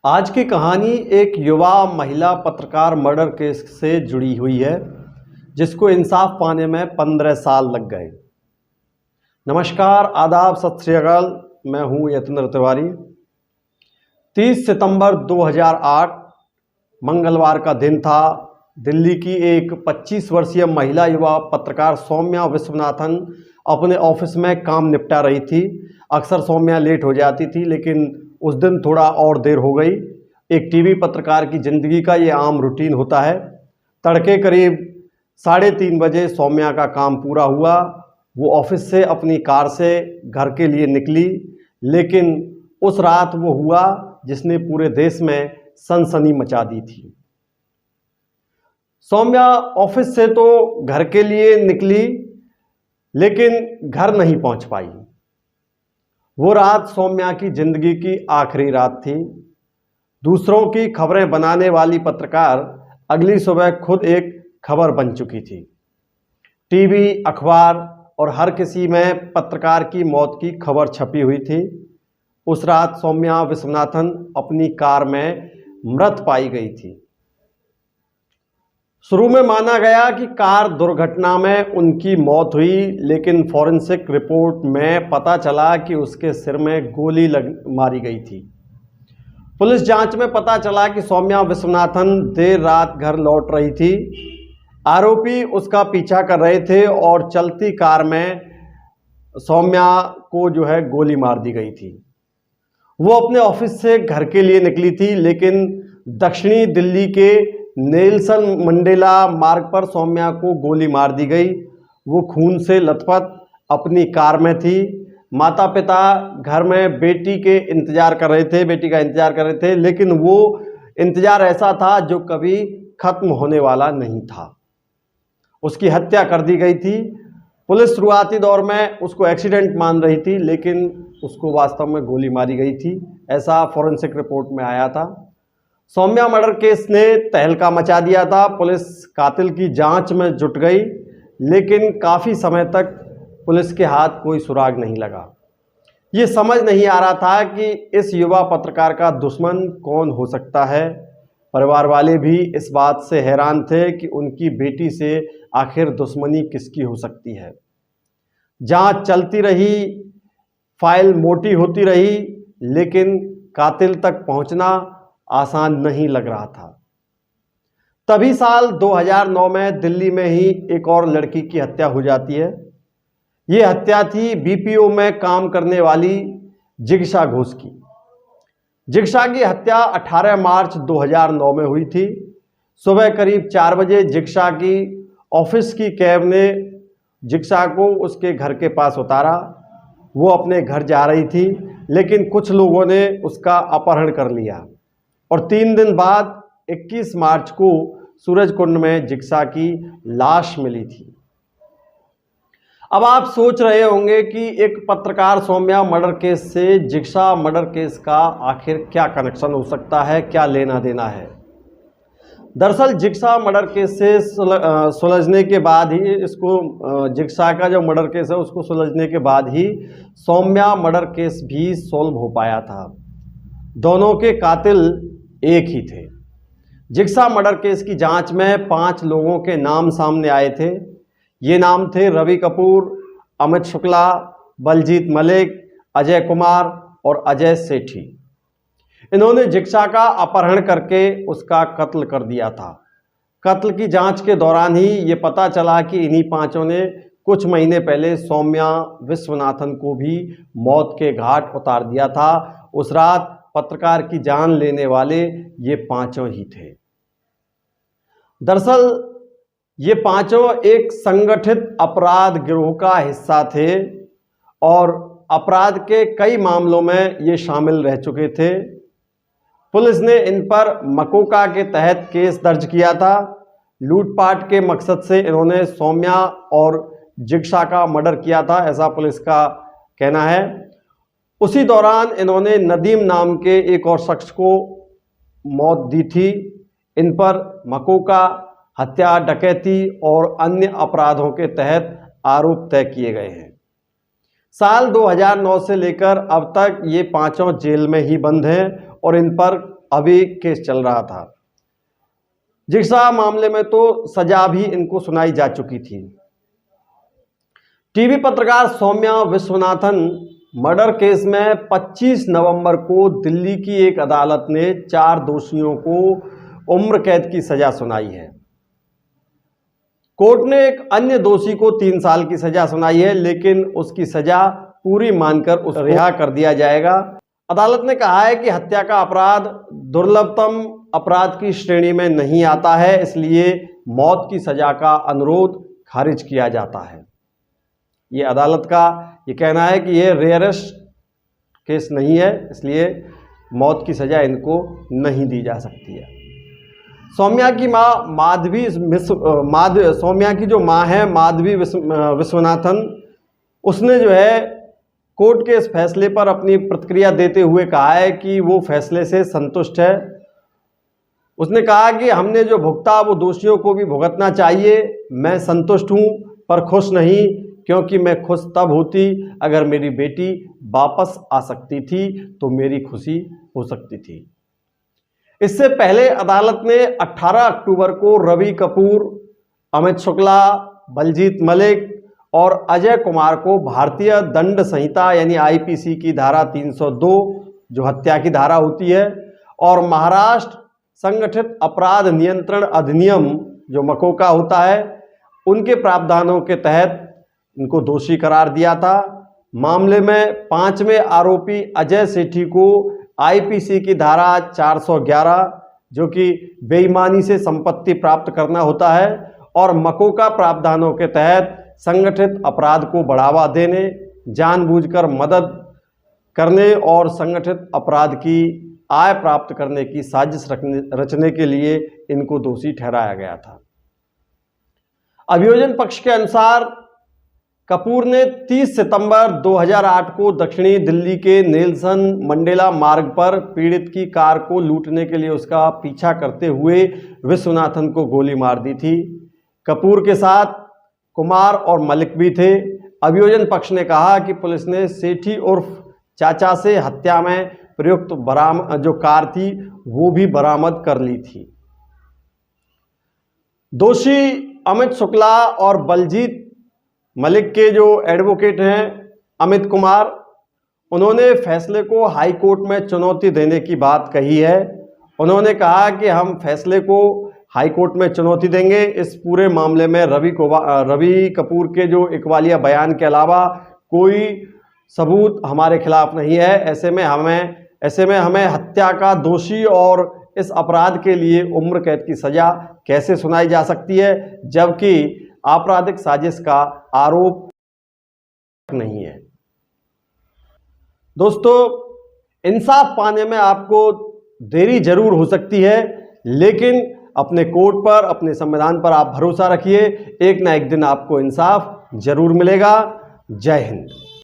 आज की कहानी एक युवा महिला पत्रकार मर्डर केस से जुड़ी हुई है, जिसको इंसाफ पाने में 15 साल लग गए। नमस्कार, आदाब, सत श्री अकाल। मैं हूं यतेंद्र तिवारी। 30 सितंबर 2008 मंगलवार का दिन था। दिल्ली की एक 25 वर्षीय महिला युवा पत्रकार सौम्या विश्वनाथन अपने ऑफिस में काम निपटा रही थी। अक्सर सौम्या लेट हो जाती थी, लेकिन उस दिन थोड़ा और देर हो गई। एक टीवी पत्रकार की ज़िंदगी का ये आम रूटीन होता है। तड़के करीब 3:30 बजे सौम्या का काम पूरा हुआ। वो ऑफिस से अपनी कार से घर के लिए निकली, लेकिन उस रात वो हुआ जिसने पूरे देश में सनसनी मचा दी थी। सौम्या ऑफिस से तो घर के लिए निकली, लेकिन घर नहीं पहुंच पाई। वो रात सौम्या की जिंदगी की आखिरी रात थी। दूसरों की खबरें बनाने वाली पत्रकार अगली सुबह खुद एक खबर बन चुकी थी। टीवी, अखबार और हर किसी में पत्रकार की मौत की खबर छपी हुई थी। उस रात सौम्या विश्वनाथन अपनी कार में मृत पाई गई थी। शुरू में माना गया कि कार दुर्घटना में उनकी मौत हुई, लेकिन फॉरेंसिक रिपोर्ट में पता चला कि उसके सिर में गोली मारी गई थी। पुलिस जांच में पता चला कि सौम्या विश्वनाथन देर रात घर लौट रही थी। आरोपी उसका पीछा कर रहे थे और चलती कार में सौम्या को गोली मार दी गई थी। वो अपने ऑफिस से घर के लिए निकली थी, लेकिन दक्षिणी दिल्ली के नेल्सन मंडेला मार्ग पर सौम्या को गोली मार दी गई। वो खून से लथपथ अपनी कार में थी। माता पिता घर में बेटी का इंतजार कर रहे थे, लेकिन वो इंतजार ऐसा था जो कभी खत्म होने वाला नहीं था। उसकी हत्या कर दी गई थी। पुलिस शुरुआती दौर में उसको एक्सीडेंट मान रही थी, लेकिन उसको वास्तव में गोली मारी गई थी, ऐसा फॉरेंसिक रिपोर्ट में आया था। सौम्या मर्डर केस ने तहलका मचा दिया था। पुलिस कातिल की जांच में जुट गई, लेकिन काफ़ी समय तक पुलिस के हाथ कोई सुराग नहीं लगा। ये समझ नहीं आ रहा था कि इस युवा पत्रकार का दुश्मन कौन हो सकता है। परिवार वाले भी इस बात से हैरान थे कि उनकी बेटी से आखिर दुश्मनी किसकी हो सकती है। जांच चलती रही, फाइल मोटी होती रही, लेकिन कातिल तक पहुंचना आसान नहीं लग रहा था। तभी साल 2009 में दिल्ली में ही एक और लड़की की हत्या हो जाती है। ये हत्या थी बीपीओ में काम करने वाली जिग्शा घोष की। जिग्शा की हत्या 18 मार्च 2009 में हुई थी। सुबह करीब 4 बजे जिग्शा की ऑफिस की कैब ने जिग्शा को उसके घर के पास उतारा। वो अपने घर जा रही थी, लेकिन कुछ लोगों ने उसका अपहरण कर लिया और 3 दिन बाद 21 मार्च को सूरजकुंड में जिग्शा की लाश मिली थी। अब आप सोच रहे होंगे कि एक पत्रकार सौम्या मर्डर केस से जिग्शा मर्डर केस का आखिर क्या कनेक्शन हो सकता है, क्या लेना देना है। दरअसल जिग्शा मर्डर केस से सुलझने के बाद ही जिग्शा का जो मर्डर केस है उसको सुलझने के बाद ही सौम्या मर्डर केस भी सॉल्व हो पाया था। दोनों के कातिल एक ही थे। जिग्शा मर्डर केस की जांच में 5 लोगों के नाम सामने आए थे। ये नाम थे रवि कपूर, अमित शुक्ला, बलजीत मलिक, अजय कुमार और अजय सेठी। इन्होंने जिग्शा का अपहरण करके उसका कत्ल कर दिया था। कत्ल की जांच के दौरान ही ये पता चला कि इन्हीं 5 ने कुछ महीने पहले सौम्या विश्वनाथन को भी मौत के घाट उतार दिया था। उस रात पत्रकार की जान लेने वाले ये 5 ही थे। दरअसल ये 5 एक संगठित अपराध गिरोह का हिस्सा थे और अपराध के कई मामलों में ये शामिल रह चुके थे। पुलिस ने इन पर मकोका के तहत केस दर्ज किया था। लूटपाट के मकसद से इन्होंने सौम्या और जिग्शा का मर्डर किया था, ऐसा पुलिस का कहना है। उसी दौरान इन्होंने नदीम नाम के एक और शख्स को मौत दी थी। इन पर मकोका, हत्या, डकैती और अन्य अपराधों के तहत आरोप तय किए गए हैं। साल 2009 से लेकर अब तक ये 5 जेल में ही बंद हैं और इन पर अभी केस चल रहा था। जिरसा मामले में तो सजा भी इनको सुनाई जा चुकी थी। टीवी पत्रकार सौम्या विश्वनाथन मर्डर केस में 25 नवंबर को दिल्ली की एक अदालत ने 4 दोषियों को उम्र कैद की सजा सुनाई है। कोर्ट ने एक अन्य दोषी को 3 साल की सजा सुनाई है, लेकिन उसकी सजा पूरी मानकर उसे रिहा कर दिया जाएगा। अदालत ने कहा है कि हत्या का अपराध दुर्लभतम अपराध की श्रेणी में नहीं आता है, इसलिए मौत की सजा का अनुरोध खारिज किया जाता है। ये अदालत का ये कहना है कि ये रेयरेस्ट केस नहीं है, इसलिए मौत की सजा इनको नहीं दी जा सकती है। सौम्या की सौम्या की जो माँ है माधवी विश्वनाथन, उसने जो है कोर्ट के इस फैसले पर अपनी प्रतिक्रिया देते हुए कहा है कि वो फैसले से संतुष्ट है। उसने कहा कि हमने जो भुगता वो दोषियों को भी भुगतना चाहिए। मैं संतुष्ट हूँ पर खुश नहीं, क्योंकि मैं खुश तब होती अगर मेरी बेटी वापस आ सकती थी तो मेरी खुशी हो सकती थी। इससे पहले अदालत ने 18 अक्टूबर को रवि कपूर, अमित शुक्ला, बलजीत मलिक और अजय कुमार को भारतीय दंड संहिता यानी आईपीसी की धारा 302 जो हत्या की धारा होती है और महाराष्ट्र संगठित अपराध नियंत्रण अधिनियम जो मकोका होता है उनके प्रावधानों के तहत इनको दोषी करार दिया था। मामले में 5वें आरोपी अजय सेठी को आईपीसी की धारा 411 जो कि बेईमानी से संपत्ति प्राप्त करना होता है और मकोका प्रावधानों के तहत संगठित अपराध को बढ़ावा देने, जानबूझकर मदद करने और संगठित अपराध की आय प्राप्त करने की साजिश रचने के लिए इनको दोषी ठहराया गया था। अभियोजन पक्ष के अनुसार कपूर ने 30 सितंबर 2008 को दक्षिणी दिल्ली के नेल्सन मंडेला मार्ग पर पीड़ित की कार को लूटने के लिए उसका पीछा करते हुए विश्वनाथन को गोली मार दी थी। कपूर के साथ कुमार और मलिक भी थे। अभियोजन पक्ष ने कहा कि पुलिस ने सेठी उर्फ चाचा से हत्या में प्रयुक्त जो कार थी वो भी बरामद कर ली थी। दोषी अमित शुक्ला और बलजीत मलिक के जो एडवोकेट हैं अमित कुमार, उन्होंने फैसले को हाई कोर्ट में चुनौती देने की बात कही है। उन्होंने कहा कि हम फैसले को हाई कोर्ट में चुनौती देंगे। इस पूरे मामले में रवि कपूर के जो इकबालिया बयान के अलावा कोई सबूत हमारे खिलाफ नहीं है। ऐसे में हमें हत्या का दोषी और इस अपराध के लिए उम्र कैद की सजा कैसे सुनाई जा सकती है, जबकि आपराधिक साजिश का आरोप नहीं है। दोस्तों, इंसाफ पाने में आपको देरी जरूर हो सकती है, लेकिन अपने कोर्ट पर, अपने संविधान पर आप भरोसा रखिए। एक ना एक दिन आपको इंसाफ जरूर मिलेगा। जय हिंद।